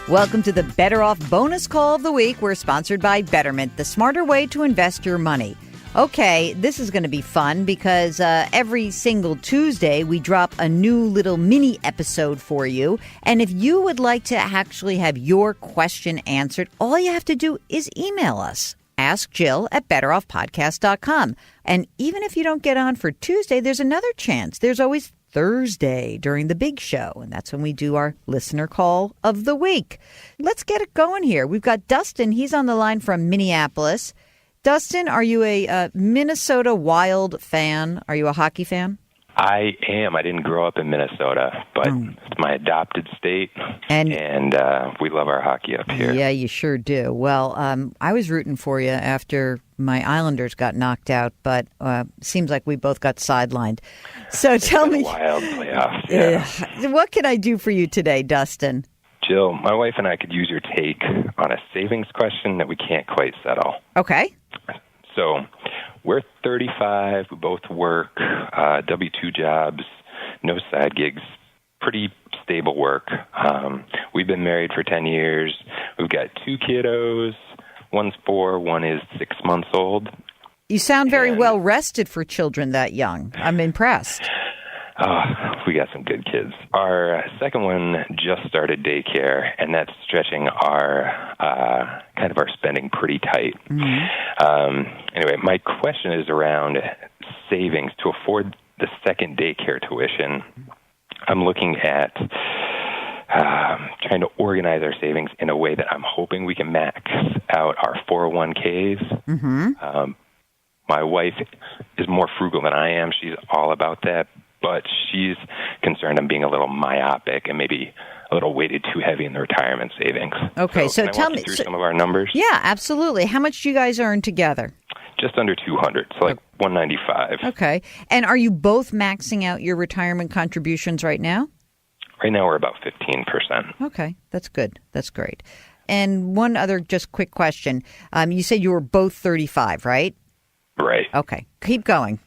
Welcome to the Better Off Bonus Call of the Week. We're sponsored by Betterment, the smarter way to invest your money. Okay, this is going to be fun because every single Tuesday we drop a new little mini episode for you. And if you would like to actually have your question answered, all you have to do is email us. Ask Jill at betteroffpodcast.com. And even if you don't get on for Tuesday, there's another chance. There's always Thursday during the big show, and that's when we do our listener call of the week. Let's get it going here. We've got Dustin. He's on the line from Minneapolis. Dustin, are you a Minnesota Wild fan? Are you a hockey fan? I am. I didn't grow up in Minnesota, but it's my adopted state, and we love our hockey up here. Yeah, you sure do. Well, I was rooting for you after my Islanders got knocked out, but seems like we both got sidelined. So tell me, wild playoffs. Yeah. What can I do for you today, Dustin? Jill, my wife and I could use your take on a savings question that we can't quite settle. Okay. So we're 35. We both work W-2 jobs, no side gigs, pretty stable work. We've been married for 10 years. We've got 2 kiddos. One's 4, one is 6 months old. You sound very well rested for children that young. I'm impressed. We got some good kids. Our second one just started daycare, and that's stretching our kind of our spending pretty tight. Mm-hmm. Anyway, my question is around savings to afford the second daycare tuition. I'm looking at trying to organize our savings in a way that I'm hoping we can max out our 401ks. Mm-hmm. My wife is more frugal than I am. She's all about that. But she's concerned I'm being a little myopic and maybe a little weighted too heavy in the retirement savings. Okay, so tell me through some of our numbers. Yeah, absolutely. How much do you guys earn together? Just under 200, so like 195. Okay, and are you both maxing out your retirement contributions right now? Right now, we're about 15%. Okay, that's good. That's great. And one other just quick question. You said you were both 35, right? Right. Okay, keep going.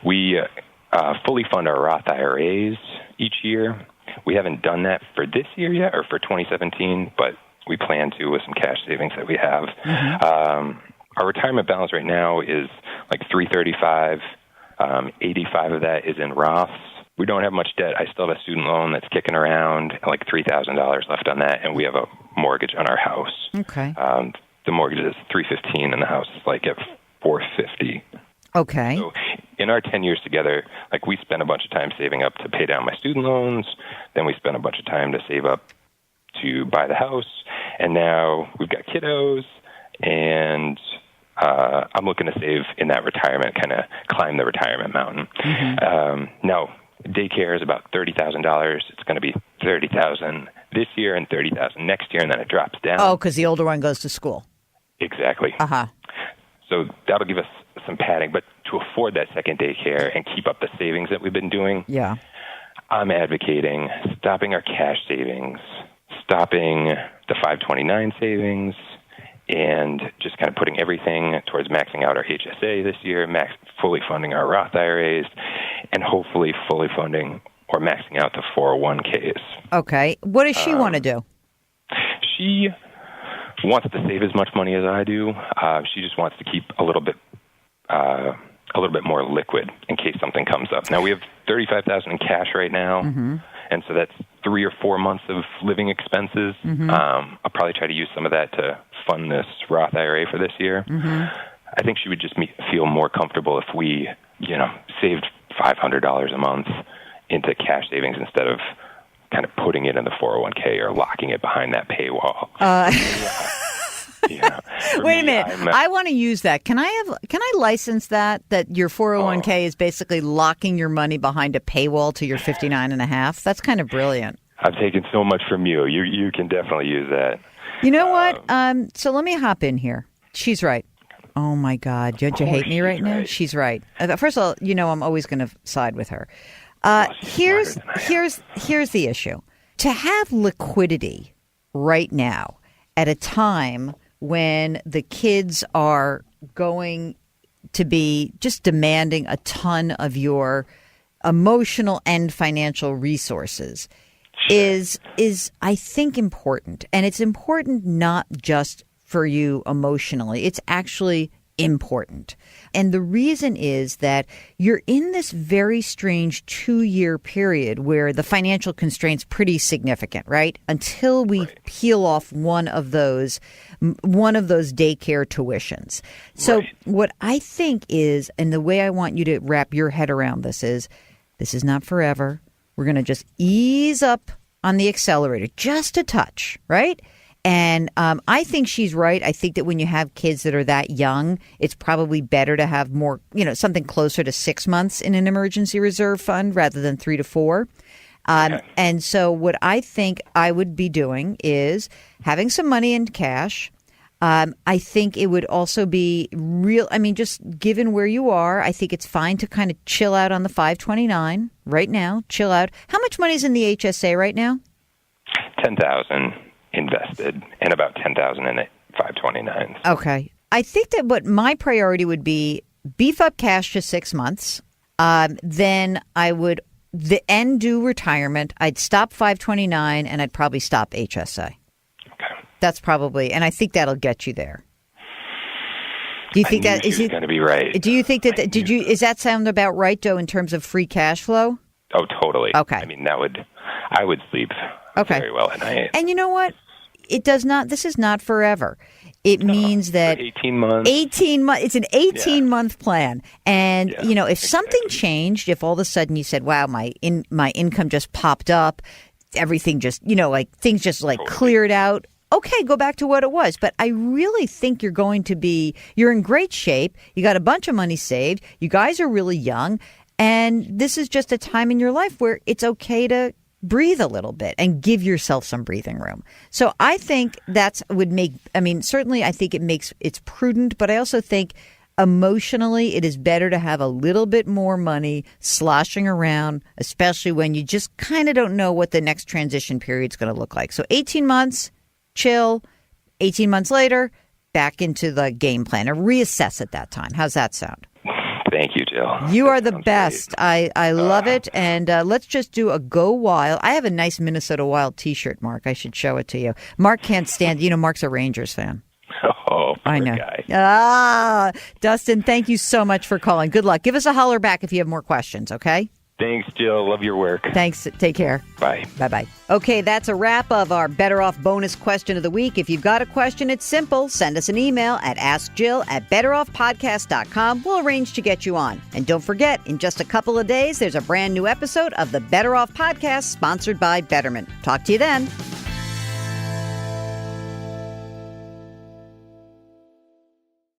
We fully fund our Roth IRAs each year. We haven't done that for this year yet or for 2017, but we plan to with some cash savings that we have. Mm-hmm. Our retirement balance right now is like $335. 85 of that is in Roths. We don't have much debt. I still have a student loan that's kicking around, like $3,000 left on that, and we have a mortgage on our house. Okay. The mortgage is $315, and the house is like at $450. Okay. So in our 10 years together, like we spent a bunch of time saving up to pay down my student loans. Then we spent a bunch of time to save up to buy the house. And now we've got kiddos, and I'm looking to save in that retirement, kind of climb the retirement mountain. Mm-hmm. Now, daycare is about $30,000. It's going to be $30,000 this year and $30,000 next year, and then it drops down. Oh, because the older one goes to school. Exactly. Uh-huh. So that'll give us some padding, but to afford that second daycare and keep up the savings that we've been doing, I'm advocating stopping our cash savings, stopping the 529 savings, and just kind of putting everything towards maxing out our HSA this year, fully funding our Roth IRAs, and hopefully fully funding or maxing out the 401ks. Okay. What does she want to do? She wants to save as much money as I do. She just wants to keep a little bit more liquid in case something comes up. Now we have $35,000 in cash right now, and so that's 3 or 4 months of living expenses. I'll probably try to use some of that to fund this Roth IRA for this year. I think she would just feel more comfortable if we, saved $500 a month into cash savings instead of kind of putting it in the 401k or locking it behind that paywall. Wait a minute. I want to use that. Can I license that your 401k is basically locking your money behind a paywall till you're 59 and a half? That's kind of brilliant. I've taken so much from you. You can definitely use that. You know what? So let me hop in here. She's right. Oh, my God. Don't you hate me right now? She's right. First of all, I'm always going to side with her. Here's the issue. To have liquidity right now at a time when the kids are going to be just demanding a ton of your emotional and financial resources. is I think important. And it's important not just for you emotionally. It's actually important. And the reason is that you're in this very strange 2-year period where the financial constraint's pretty significant, right? Until we peel off one of those daycare tuitions. So what I think is, and the way I want you to wrap your head around this is not forever. We're going to just ease up on the accelerator just a touch, right? And I think she's right. I think that when you have kids that are that young, it's probably better to have more, something closer to 6 months in an emergency reserve fund rather than 3 to 4. And so what I think I would be doing is having some money in cash. I think it would also be just given where you are, I think it's fine to kind of chill out on the 529 right now. Chill out. How much money is in the HSA right now? 10,000 invested and about 10,000 in the 529s. Okay. I think that what my priority would be, beef up cash to 6 months. Then I would do retirement. I'd stop 529 and I'd probably stop HSA. That's probably, and I think that'll get you there. Do you think that is going to be right? Do you think that is that sound about right, Joe, in terms of free cash flow? Oh, totally. Okay. I mean, I would sleep very well at night. And you know what? It does not. This is not forever. It means that 18 months. 18 months. It's an 18-month plan. And if something changed, if all of a sudden you said, "Wow, my income just popped up, everything just things just cleared out." Okay, go back to what it was. But I really think you're in great shape. You got a bunch of money saved. You guys are really young. And this is just a time in your life where it's okay to breathe a little bit and give yourself some breathing room. So I think certainly I think it's prudent, but I also think emotionally it is better to have a little bit more money sloshing around, especially when you just kind of don't know what the next transition period is going to look like. So 18 months. Chill, 18 months later, back into the game plan or reassess at that time. How's that sound? Thank you, Jill. You are the best. I love it. And let's just do a Go Wild. I have a nice Minnesota Wild T-shirt, Mark. I should show it to you. Mark can't stand, Mark's a Rangers fan. Oh, poor I know. Guy. Dustin, thank you so much for calling. Good luck. Give us a holler back if you have more questions, okay? Thanks, Jill. Love your work. Thanks. Take care. Bye. Bye-bye. Okay, that's a wrap of our Better Off bonus question of the week. If you've got a question, it's simple. Send us an email at askjill@betteroffpodcast.com. We'll arrange to get you on. And don't forget, in just a couple of days, there's a brand new episode of the Better Off Podcast sponsored by Betterment. Talk to you then.